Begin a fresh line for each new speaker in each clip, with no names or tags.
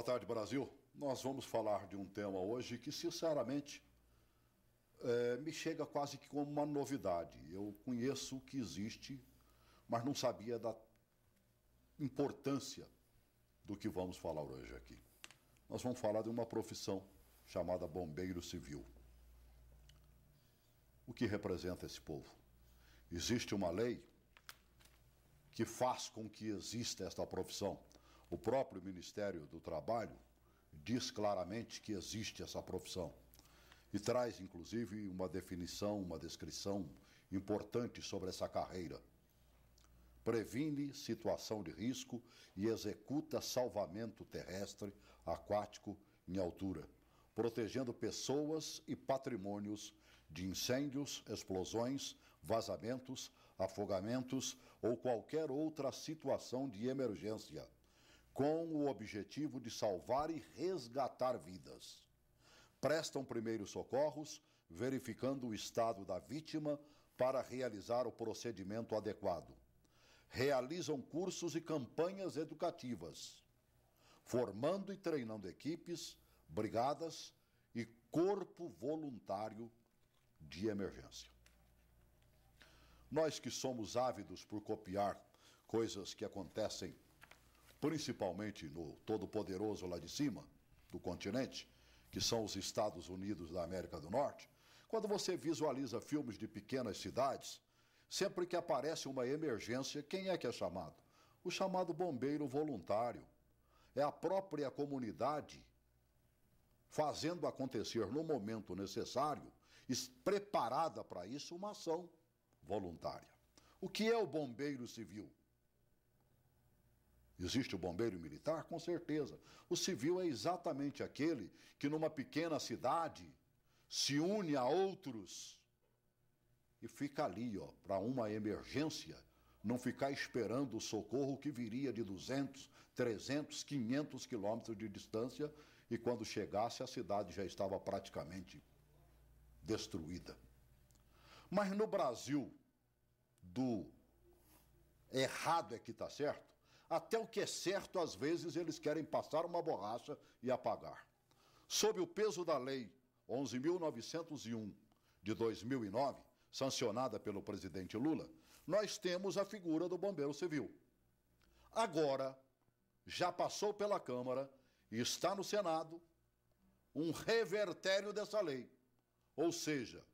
tarde, Brasil. Nós vamos falar de um tema hoje que, sinceramente, me chega quase que como uma novidade. Eu conheço que existe, mas não sabia da importância do que vamos falar hoje aqui. Nós vamos falar de uma profissão chamada bombeiro civil. O que representa esse povo? Existe uma lei que faz com que exista esta profissão. O próprio Ministério do Trabalho diz claramente que existe essa profissão e traz, inclusive, uma definição, uma descrição importante sobre essa carreira. Previne situação de risco e executa salvamento terrestre, aquático, em altura, protegendo pessoas e patrimônios de incêndios, explosões, vazamentos, afogamentos ou qualquer outra situação de emergência, com o objetivo de salvar e resgatar vidas. Prestam primeiros socorros, verificando o estado da vítima para realizar o procedimento adequado. Realizam cursos e campanhas educativas, formando e treinando equipes, brigadas e corpo voluntário de emergência. Nós que somos ávidos por copiar coisas que acontecem principalmente no todo-poderoso lá de cima, do continente, que são os Estados Unidos da América do Norte, quando você visualiza filmes de pequenas cidades, sempre que aparece uma emergência, quem é que é chamado? O chamado bombeiro voluntário. É a própria comunidade fazendo acontecer no momento necessário, preparada para isso, uma ação voluntária. O que é o bombeiro civil? Existe o bombeiro militar? Com certeza. O civil é exatamente aquele que numa pequena cidade se une a outros e fica ali, para uma emergência, não ficar esperando o socorro que viria de 200, 300, 500 quilômetros de distância e quando chegasse a cidade já estava praticamente destruída. Mas no Brasil, do errado é que está certo, até o que é certo, às vezes, eles querem passar uma borracha e apagar. Sob o peso da Lei 11.901 de 2009, sancionada pelo presidente Lula, nós temos a figura do bombeiro civil. Agora, já passou pela Câmara e está no Senado um revertério dessa lei. Ou seja,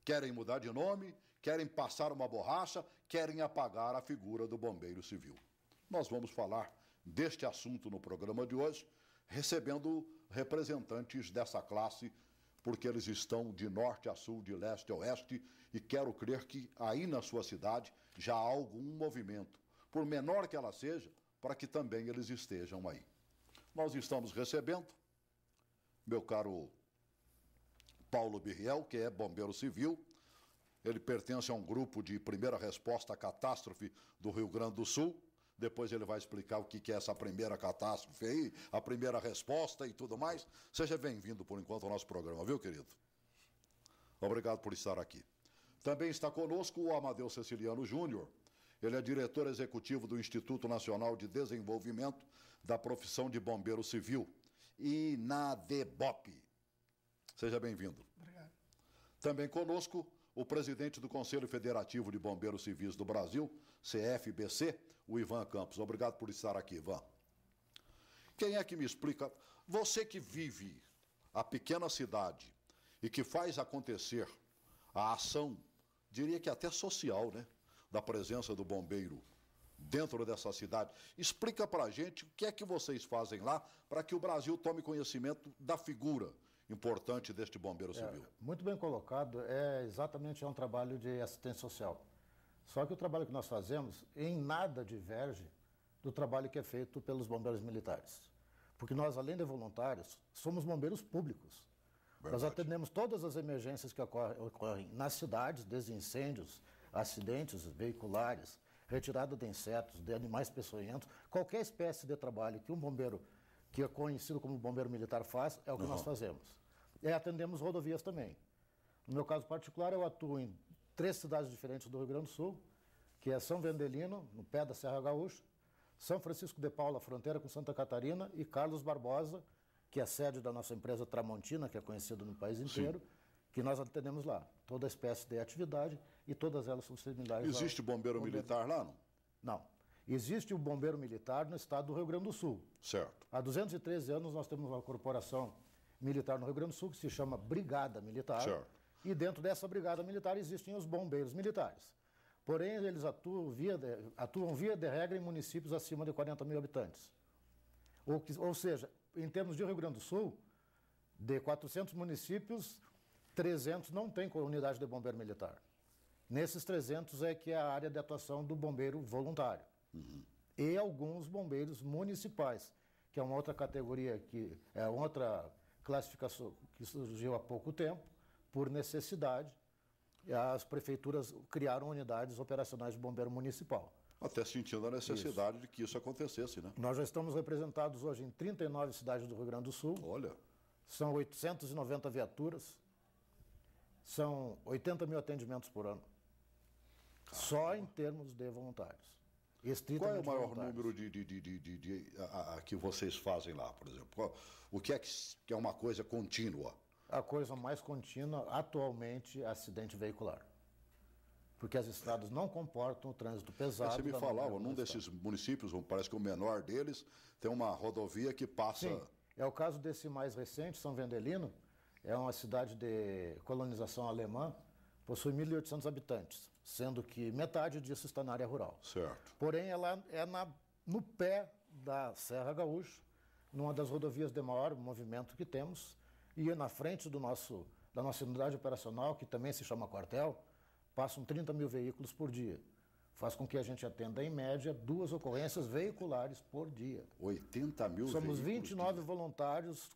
querem mudar de nome, querem passar uma borracha, querem apagar a figura do bombeiro civil. Nós vamos falar deste assunto no programa de hoje, recebendo representantes dessa classe, porque eles estão de norte a sul, de leste a oeste, e quero crer que aí na sua cidade já há algum movimento, por menor que ela seja, para que também eles estejam aí. Nós estamos recebendo meu caro Paulo Birriel, que é bombeiro civil. Ele pertence a um grupo de primeira resposta à catástrofe do Rio Grande do Sul. Depois ele vai explicar o que é essa primeira catástrofe aí, a primeira resposta e tudo mais. Seja bem-vindo, por enquanto, ao nosso programa, viu, querido? Obrigado por estar aqui. Também está conosco o Amadeu Ceciliano Júnior. Ele é diretor executivo do Instituto Nacional de Desenvolvimento da Profissão de Bombeiro Civil, INADEBOP. Seja bem-vindo.
Obrigado.
Também conosco o presidente do Conselho Federativo de Bombeiros Civis do Brasil, CFBC, o Ivan Campos. Obrigado por estar aqui, Ivan. Quem é que me explica? Você que vive a pequena cidade e que faz acontecer a ação, diria que até social, né, da presença do bombeiro dentro dessa cidade. Explica pra gente o que é que vocês fazem lá para que o Brasil tome conhecimento da figura importante deste bombeiro civil.
Muito bem colocado, exatamente um trabalho de assistência social. Só que o trabalho que nós fazemos em nada diverge do trabalho que é feito pelos bombeiros militares. Porque nós, além de voluntários, somos bombeiros públicos. Verdade. Nós atendemos todas as emergências que ocorrem nas cidades, desde incêndios, acidentes veiculares, retirada de insetos, de animais peçonhentos, qualquer espécie de trabalho que um bombeiro, que é conhecido como bombeiro militar, faz, é o que nós fazemos. E atendemos rodovias também. No meu caso particular, eu atuo em 3 cidades diferentes do Rio Grande do Sul, que é São Vendelino, no pé da Serra Gaúcha, São Francisco de Paula, fronteira com Santa Catarina, e Carlos Barbosa, que é a sede da nossa empresa Tramontina, que é conhecida no país inteiro, sim, que nós atendemos lá. Toda espécie de atividade e todas elas são similares.
Existe bombeiro militar lá, não?
Não. Existe o bombeiro militar no estado do Rio Grande do Sul.
Certo.
Há 213 anos nós temos uma corporação militar no Rio Grande do Sul que se chama Brigada Militar.
Certo.
E dentro dessa Brigada Militar existem os bombeiros militares. Porém, eles atuam via de regra em municípios acima de 40 mil habitantes. Ou seja, em termos de Rio Grande do Sul, de 400 municípios, 300 não têm unidade de bombeiro militar. Nesses 300 é que é a área de atuação do bombeiro voluntário. Uhum. E alguns bombeiros municipais, que é uma outra categoria, que é outra classificação que surgiu há pouco tempo, por necessidade. As prefeituras criaram unidades operacionais de bombeiro municipal.
Até sentindo a necessidade de que isso acontecesse, né?
Nós já estamos representados hoje em 39 cidades do Rio Grande do Sul.
Olha.
São 890 viaturas. São 80 mil atendimentos por ano. Caramba. Só em termos de voluntários.
Qual é o maior número que vocês fazem lá, por exemplo? O que é uma coisa contínua?
A coisa mais contínua, atualmente, é acidente veicular. Porque as estradas não comportam o trânsito pesado.
Você me falava, num desses municípios, parece que o menor deles, tem uma rodovia que passa...
Sim, é o caso desse mais recente, São Vendelino. É uma cidade de colonização alemã, possui 1.800 habitantes, sendo que metade disso está na área rural.
Certo.
Porém, ela é no pé da Serra Gaúcha, numa das rodovias de maior movimento que temos, e na frente da nossa unidade operacional, que também se chama quartel, passam 30 mil veículos por dia. Faz com que a gente atenda, em média, 2 ocorrências veiculares por dia.
80 mil
Somos
veículos?
29 voluntários,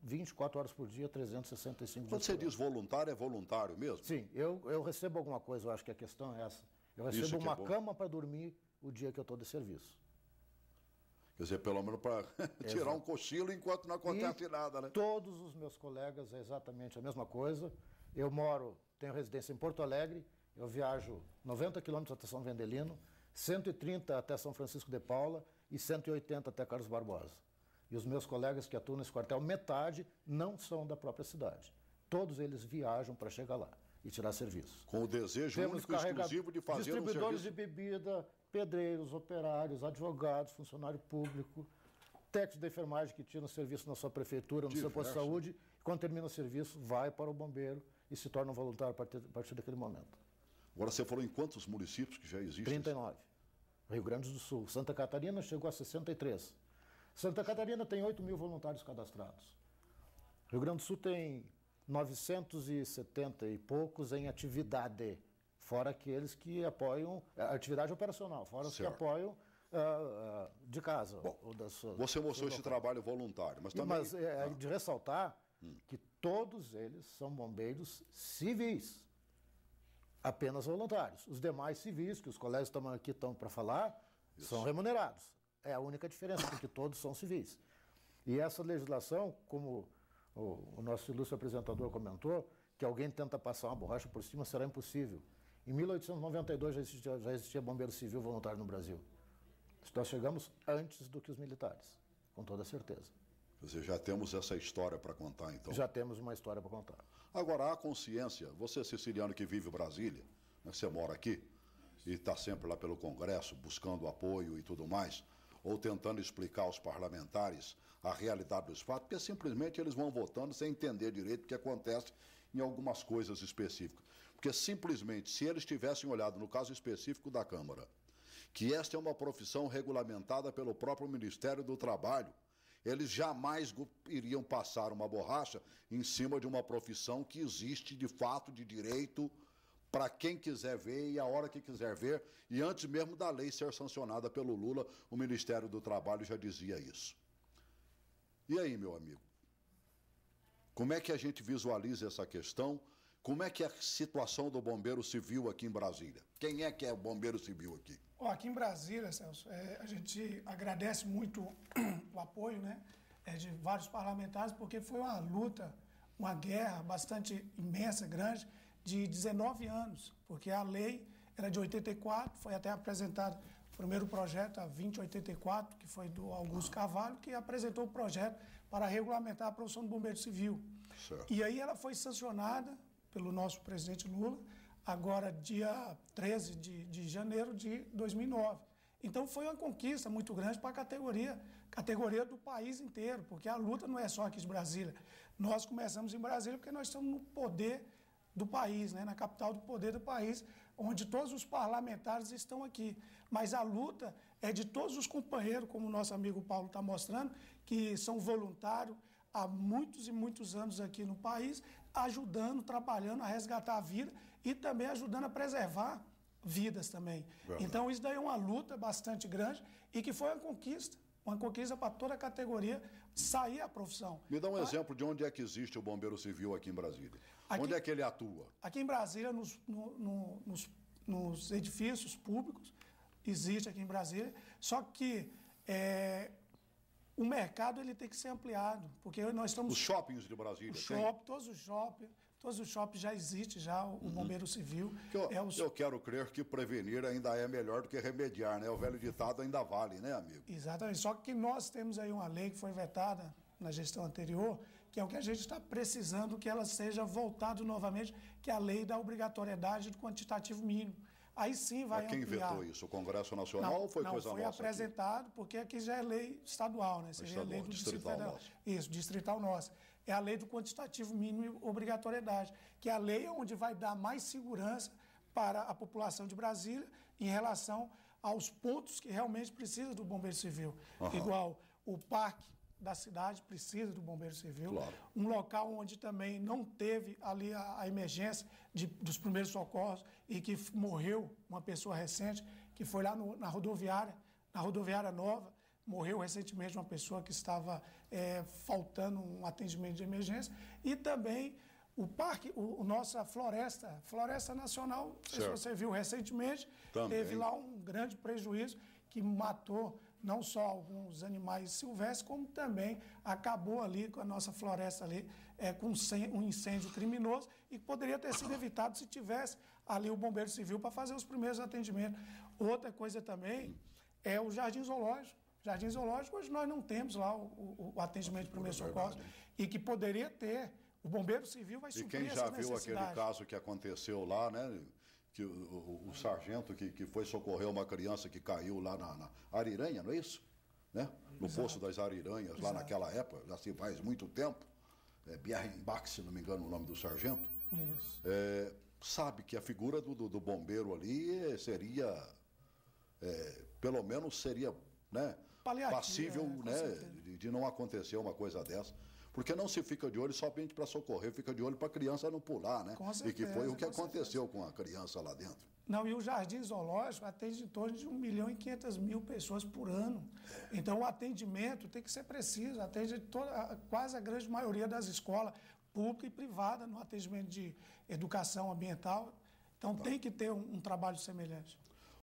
24 horas por dia, 365 dias.
Quando você diz voluntário, é voluntário mesmo?
Sim, eu recebo alguma coisa, eu acho que a questão é essa. Eu recebo uma cama para dormir o dia que eu estou de serviço.
Quer dizer, pelo menos para tirar um cochilo enquanto não acontece nada, né?
Todos os meus colegas é exatamente a mesma coisa. Eu tenho residência em Porto Alegre, eu viajo 90 quilômetros até São Vendelino, 130 até São Francisco de Paula e 180 até Carlos Barbosa. E os meus colegas que atuam nesse quartel, metade não são da própria cidade. Todos eles viajam para chegar lá e tirar serviço.
Com o desejo único e exclusivo de fazer um serviço...
Distribuidores de bebida, pedreiros, operários, advogados, funcionário público, técnicos de enfermagem que tiram serviço na sua prefeitura, no seu posto de saúde, e quando termina o serviço, vai para o bombeiro e se torna um voluntário a partir daquele momento.
Agora, você falou em quantos municípios que já existem?
39. Rio Grande do Sul. Santa Catarina chegou a 63. Santa Catarina tem 8 mil voluntários cadastrados. Rio Grande do Sul tem 970 e poucos em atividade, fora aqueles que apoiam a atividade operacional, fora os que apoiam de casa.
Bom,
ou da sua,
você mostrou esse trabalho voluntário, mas também...
Mas é de ressaltar que todos eles são bombeiros civis, apenas voluntários. Os demais civis, que os colegas estão para falar, são remunerados. É a única diferença, porque todos são civis. E essa legislação, como o nosso ilustre apresentador comentou, que alguém tenta passar uma borracha por cima, será impossível. Em 1892 já existia bombeiro civil voluntário no Brasil. Nós chegamos antes do que os militares, com toda certeza.
Quer dizer, já temos essa história para contar, então?
Já temos uma história para contar.
Agora, a consciência, você siciliano que vive em Brasília, né, você mora aqui, e está sempre lá pelo Congresso, buscando apoio e tudo mais, ou tentando explicar aos parlamentares a realidade dos fatos, porque simplesmente eles vão votando sem entender direito o que acontece em algumas coisas específicas. Porque simplesmente, se eles tivessem olhado no caso específico da Câmara, que esta é uma profissão regulamentada pelo próprio Ministério do Trabalho, eles jamais iriam passar uma borracha em cima de uma profissão que existe de fato, de direito, para quem quiser ver e a hora que quiser ver. E antes mesmo da lei ser sancionada pelo Lula, o Ministério do Trabalho já dizia isso. E aí, meu amigo? Como é que a gente visualiza essa questão? Como é que é a situação do bombeiro civil aqui em Brasília? Quem é que é o bombeiro civil aqui?
Aqui em Brasília, Celso, a gente agradece muito o apoio, né, de vários parlamentares, porque foi uma luta, uma guerra bastante imensa, grande, de 19 anos, porque a lei era de 84, foi até apresentada o primeiro projeto, a 2084, que foi do Augusto Carvalho, que apresentou o projeto para regulamentar a profissão do bombeiro civil.
Certo.
E aí ela foi sancionada pelo nosso presidente Lula, agora dia 13 de janeiro de 2009. Então foi uma conquista muito grande para a categoria do país inteiro, porque a luta não é só aqui de Brasília. Nós começamos em Brasília porque nós estamos no poder do país, né? Na capital do poder do país, onde todos os parlamentares estão aqui. Mas a luta é de todos os companheiros, como o nosso amigo Paulo está mostrando, que são voluntários há muitos e muitos anos aqui no país, ajudando, trabalhando a resgatar a vida e também ajudando a preservar vidas também.
Verdade.
Então, isso daí é uma luta bastante grande e que foi uma conquista para toda a categoria sair a profissão.
Me dá um exemplo de onde é que existe o bombeiro civil aqui em Brasília.
Aqui,
onde é que ele atua?
Aqui em Brasília, nos edifícios públicos, existe aqui em Brasília, só que o mercado ele tem que ser ampliado, porque nós estamos...
Os shoppings de Brasília,
Todos os shoppings já existe já o bombeiro civil.
Eu quero crer que prevenir ainda é melhor do que remediar, né? O velho ditado ainda vale, né, amigo?
Exatamente. Só que nós temos aí uma lei que foi vetada na gestão anterior, que é o que a gente está precisando que ela seja voltada novamente, que é a lei da obrigatoriedade do quantitativo mínimo. Aí sim vai
quem
ampliar.
vetou isso? O Congresso Nacional ou foi coisa nossa?
Não, foi apresentado, porque aqui já é lei estadual, né? Seria a lei do Distrito Federal.
Nosso.
Isso, distrital nossa. É a lei do quantitativo mínimo e obrigatoriedade, que é a lei onde vai dar mais segurança para a população de Brasília em relação aos pontos que realmente precisa do bombeiro civil. Igual o parque da cidade precisa do bombeiro civil.
Claro.
Um local onde também não teve ali a emergência dos primeiros socorros e que morreu uma pessoa recente, que foi lá na rodoviária nova, morreu recentemente uma pessoa que estava faltando um atendimento de emergência. E também o parque, nossa Floresta Nacional, não sei se você viu recentemente, teve lá um grande prejuízo que matou não só alguns animais silvestres, como também acabou ali com a nossa floresta ali, com um incêndio criminoso e que poderia ter sido evitado se tivesse ali o bombeiro civil para fazer os primeiros atendimentos. Outra coisa também é o Jardim Zoológico. Jardim Zoológico, hoje nós não temos lá o atendimento de primeiro socorro e que poderia ter. O bombeiro civil vai suprir essa necessidade.
E quem já viu aquele caso que aconteceu lá, né? Que o sargento que foi socorrer uma criança que caiu lá na Ariranha, não é isso? Né? No Poço das Ariranhas, lá naquela época, já se faz muito tempo. Bierrenbach, se não me engano o nome do sargento.
Isso.
Sabe que a figura do bombeiro ali seria, pelo menos seria, né, passível, né, de não acontecer uma coisa dessa. Porque não se fica de olho somente para socorrer, fica de olho para a criança não pular, né?
Com certeza,
e que foi o que aconteceu com a criança lá dentro.
Não, e o Jardim Zoológico atende em torno de 1.500.000 pessoas por ano. Então, o atendimento tem que ser preciso, atende quase a grande maioria das escolas pública e privada no atendimento de educação ambiental. Então, tem que ter um trabalho semelhante.